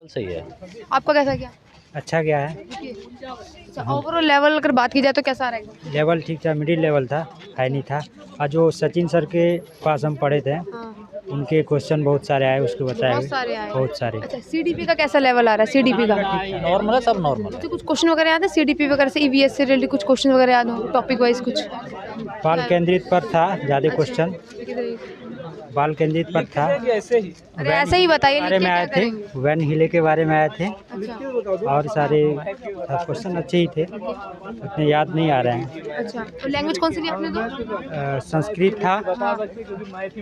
सही है। आपका कैसा गया? अच्छा गया है। अच्छा, ओवरऑल लेवल अगर बात की जाए तो कैसा रहेगा? लेवल ठीक था, मिडिल लेवल था, हाई नहीं था। और जो सचिन सर के पास हम पढ़े थे, हाँ, उनके क्वेश्चन बहुत सारे आए, उसको बताए बहुत हुए सारे आए। बहुत सारे। अच्छा, सीडीपी का कैसा लेवल आ रहा है? सीडीपी का नॉर्मल है, सब नॉर्मल है। तो कुछ क्वेश्चन वगैरह याद है सीडीपी वगैरह से, ईवीएस से रिलेटेड कुछ क्वेश्चन वगैरह याद हो टॉपिक वाइज कुछ? बाल केंद्रित पर था ज़्यादा क्वेश्चन, अच्छा, बाल केंद्रित पर था। अरे ऐसे ही बताइए, बारे लिख में के आए क्या थे, करेंगे? वैन हिले के बारे में आए थे, अच्छा, और सारे क्वेश्चन अच्छे ही थे, उतने याद नहीं आ रहे हैं। अच्छा, तो लैंग्वेज कौन सी ली आपने तो? संस्कृत था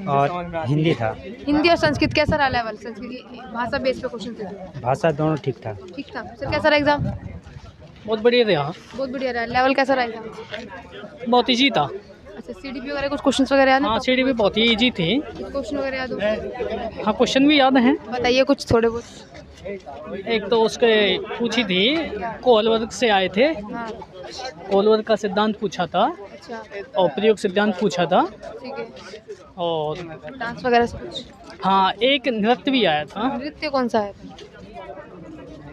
और हिंदी था। हिंदी और संस्कृत कैसा रहा लेवल? संस्कृत की भाषा बेस पे क्वेश्चन थे? भाषा दोनों ठीक था। ठीक था सर। कैसा रहा एग्जाम? बहुत बढ़िया रहा। बहुत बढ़िया रहा। लेवल कैसा रहा एग्जाम? बहुत इजी था। अच्छा, सीडीपी वगैरह कुछ क्वेश्चंस वगैरह याद है? हाँ, सीडी भी बहुत ही इजी थी। क्वेश्चन वगैरह याद हो? हाँ, क्वेश्चन भी याद हैं। बताइए कुछ थोड़े बहुत। एक तो उसके पूछी थी, कोहलवर्ग से आए थे। हाँ, कोहलवर्ग का सिद्धांत पूछा था अच्छा, और प्रयोग सिद्धांत पूछा था। ठीक है। और डांस वगैरह से कुछ? हाँ, एक नृत्य भी आया था। नृत्य कौन सा है?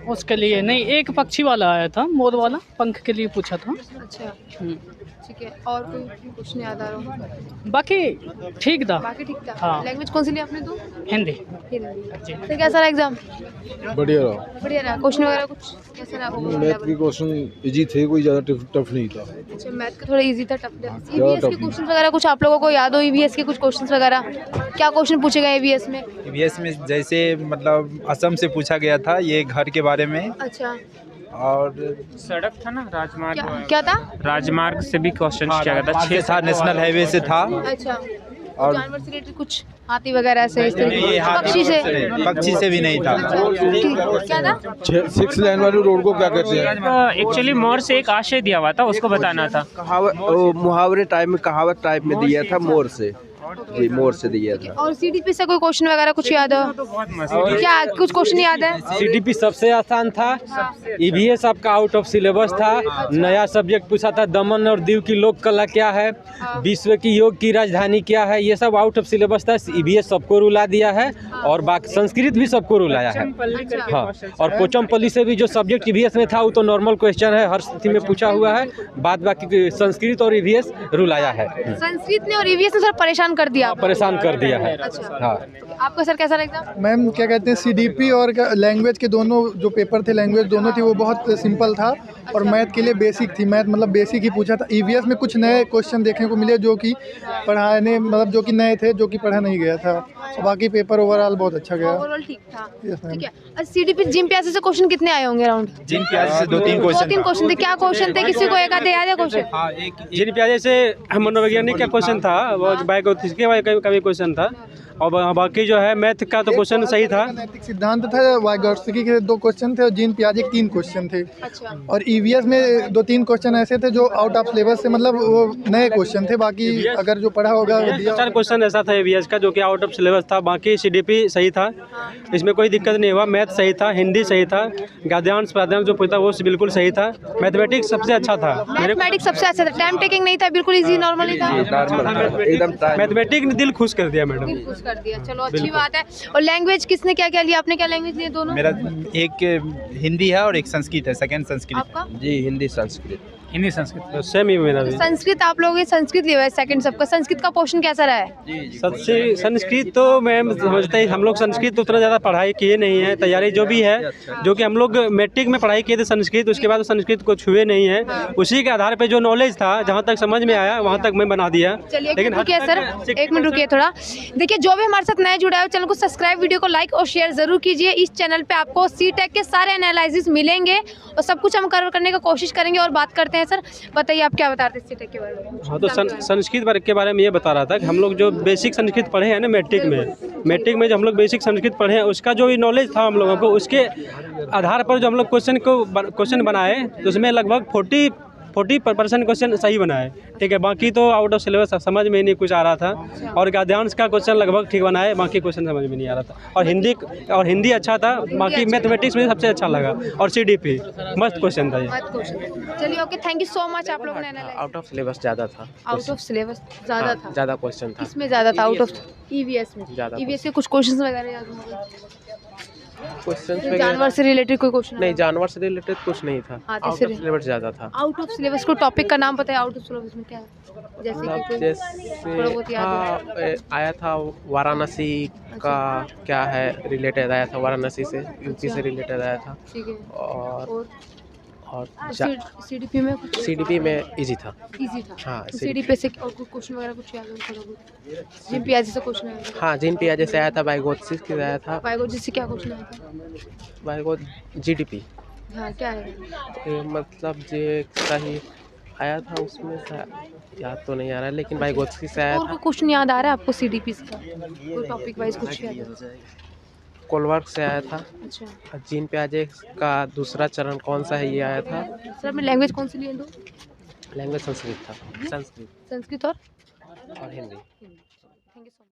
उसके लिए नहीं, एक पक्षी वाला आया था, मोर वाला, पंख के लिए पूछा था। अच्छा, हम्म। ठीक है। और कोई कुछ नहीं याद आ रहा? बाकी ठीक था। बाकी ठीक था। हाँ। लैंग्वेज कौन सी ली आपने तो? हिंदी। हिंदी। तो कैसा रहा एग्जाम? बढ़िया रहा। बढ़िया रहा। क्वेश्चन वगैरह कुछ कैसा रहा? overall math level? के क्वेश्चन इजी थे, कोई ज़्यादा टफ नहीं था। अच्छा, मैथ का थोड़ा इजी था, टफ था। ईवीएस के क्वेश्चन वगैरह कुछ आप लोगों को याद हो? ईवीएस के कुछ क्वेश्चंस वगैरह क्या क्वेश्चन पूछे गए ईवीएस में? ईवीएस में जैसे मतलब असम से पूछा गया था ये घर के बारे में, अच्छा, और सड़क था ना, राजमार्ग। क्या था? राजमार्ग से भी क्वेश्चन किया गया था। राजमार्ग से था, नेशनल हाईवे से था। अच्छा, और जानवर से रिलेटेड कुछ, हाथी वगैरह से, इस तरीके ये हाथी पक्षी से? पक्षी से भी नहीं था। क्या था? 6 लाइन वाली रोड को क्या कहते हैं? एक्चुअली मोर से एक आशय दिया हुआ था, उसको बताना था। कहावत, मुहावरे टाइप में, कहावत टाइप में दिया था, मोर से। जी, मोर से दिया था। और सीडीपी से कोई क्वेश्चन वगैरह कुछ याद हो? क्या कुछ क्वेश्चन याद है? सीडीपी सबसे आसान था। ईवीएस आपका आउट ऑफ सिलेबस था। नया सब्जेक्ट पूछा था, दमन और दीव की लोक कला क्या है, विश्व की योग की राजधानी क्या है, ये सब आउट ऑफ सिलेबस था। ईवीएस सबको रुला दिया है, और बाकी संस्कृत भी सबको रुलाया है। हाँ, और पोचमपल्ली से भी जो सब्जेक्ट ईवीएस में था वो तो नॉर्मल क्वेश्चन है, हर स्थिति में पूछा हुआ है। बाद बाकी संस्कृत और ईवीएस रुलाया है। संस्कृत ने और ईवीएस ने सर परेशान कर दिया आपको? परेशान कर दिया है। हाँ। आपका सर कैसा रहा एग्जाम? मैम क्या कहते हैं, सीडीपी और लैंग्वेज के दोनों जो पेपर थे, लैंग्वेज दोनों थी, वो बहुत सिंपल था। और मैथ के लिए बेसिक थी, मैथ मतलब बेसिक ही पूछा था। ईवीएस में कुछ नए क्वेश्चन देखने को मिले जो कि पढ़ाने मतलब जो कि नए थे, जो कि पढ़ा नहीं गया था। और बाकी पेपर ओवरऑल बहुत अच्छा गया। ओवरऑल ठीक था। Yes, ma'am. ठीक है। अच्छा, सीडीपी जिम प्यासे से क्वेश्चन कितने आए होंगे अराउंड? जिन प्याज से 2-3 दो क्वेश्चन तीन क्वेश्चन थे। क्या क्वेश्चन थे? किसी को एक आधे याद है क्वेश्चन? हाँ, एक जिन प्याजे से मनोवैज्ञानिक का क्वेश्चन था, वो बायोगतिकी का भी क्वेश्चन था। और बाकी जो है मैथ का तो क्वेश्चन सही था। नैतिक सिद्धांत था, वाइगॉट्स्की के 2 क्वेश्चन थे, और जीन पियाजे के 3 क्वेश्चन थे। अच्छा, और ईवीएस में 2-3 क्वेश्चन ऐसे थे जो आउट ऑफ सिलेबस से, मतलब वो नए क्वेश्चन थे। बाकी अगर जो पढ़ा होगा वो दिया। 4 क्वेश्चन ऐसा था ईवीएस का जो कि आउट ऑफ सिलेबस था। बाकी सीडीपी सही था, इसमें कोई दिक्कत नहीं हुआ। मैथ सही था, हिंदी सही था, गद्यांश पद्यांश जो पूछा वो बिल्कुल सही था। मैथमेटिक्स सबसे अच्छा था। मैथमेटिक्स सबसे अच्छा था। टाइम टेकिंग नहीं था, बिल्कुल इजी नॉर्मल ही था। एकदम मैथमेटिक्स ने दिल खुश कर दिया मैडम। खुश कर दिया, चलो अच्छी बात है। और लैंग्वेज किसने क्या क्या लिया? आपने क्या लैंग्वेज लिए दोनों? मेरा एक हिंदी है और एक संस्कृत है, सेकंड संस्कृत। आपका? जी, हिंदी संस्कृत। हिंदी संस्कृत। तो सेम ही मेरा भी। संस्कृत आप लोगों ने संस्कृत लिया है सेकंड सबका। संस्कृत का पोर्शन कैसा रहा है? सबसे संस्कृत तो मैम समझते हैं, हम लोग संस्कृत उतना ज़्यादा पढ़ाई किए नहीं है। तैयारी जो भी है, जो कि हम लोग मैट्रिक में पढ़ाई किए थे संस्कृत, उसके बाद संस्कृत को छुए नहीं है। उसी के आधार पे जो नॉलेज था, जहाँ तक समझ में आया वहाँ तक मैं बना दिया। चलिए एक मिनट रुकिए सर, एक मिनट रुकिए थोड़ा। देखिए, जो भी हमारे साथ नए जुड़ा है, चैनल को सब्सक्राइब, वीडियो को लाइक और शेयर जरूर कीजिए। इस चैनल पे आपको सीटेक के सारे एनालिसिस मिलेंगे और सब कुछ हम कवर करने का कोशिश करेंगे। और बात करते हैं सर, बताइए आप क्या बता रहे थे सीटेक के बारे में? हाँ, तो संस्कृत के बारे में ये बता रहा था कि हम लोग जो बेसिक संस्कृत पढ़े हैं ना मैट्रिक में जो हम लोग बेसिक संस्कृत पढ़े हैं, उसका जो भी नॉलेज था हम लोगों को, उसके आधार पर जो हम लोग क्वेश्चन बनाए, तो उसमें लगभग 40% क्वेश्चन सही बनाए। ठीक है, बाकी तो आउट ऑफ सिलेबस समझ में नहीं कुछ आ रहा था। और गद्यांश का क्वेश्चन लगभग ठीक बनाए, बाकी क्वेश्चन समझ में नहीं आ रहा था। और हिंदी अच्छा था, बाकी मैथमेटिक्स में सबसे अच्छा लगा। और सीडीपी मस्त क्वेश्चन था ये। चलिए okay, thank you so much. आप लोगों ने आउट ऑफ सिलेबस ज़्यादा था। आउट ऑफ सिलेबस ज़्यादा था? ज़्यादा क्वेश्चन था। इसमें ज़्यादा था आउट ऑफ ईवीएस में? ज़्यादा ईवीएस के कुछ क्वेश्चंस वगैरह याद होंगे? क्वेश्चन जानवर से रिलेटेड कोई क्वेश्चन? नहीं, जानवर से रिलेटेड कुछ नहीं था, हाँ, आउट जैसे ऑफ सिलेबस ज़्यादा था। आउट ऑफ सिलेबस को टॉपिक का नाम पता है? आउट ऑफ सिलेबस में क्या है? जैसे कि मतलब कोई जैसे थोड़ा बहुत याद है? आया था वाराणसी का क्या है रिलेटेड आया था, वाराणसी से, यूपी से रिलेटेड आया था। ठीक है। और और सीडीपी में कुछ सीडीपी में इजी था। इजी था? हाँ, सीडीपी से और कोई क्वेश्चन वगैरह कुछ याद हो थोड़ा बहुत? जिन पियाजी से क्वेश्चन आया था? हाँ, जिन पियाजे से आया था, बाइगोत्सिस से आया था। बायोलॉजी से क्या क्वेश्चन आया था? बाइगो जीडीपी, हाँ, क्या है? मतलब जे सही आया था उसमें याद तो नहीं आ रहा है, लेकिन बाइगोत्सिस से आया और था। कोई क्वेश्चन याद आ रहा है आपको सीडीपी से का? कोई टॉपिक वाइज कुछ याद है? कोलवर्क से आया था। अच्छा जीन प्याजे का दूसरा चरण कौन सा है, ये आया था। सर, आपने लैंग्वेज कौन सी लिए? दो लैंग्वेज संस्कृत था, संस्कृत संस्कृत और और Hindi. Thank you so much.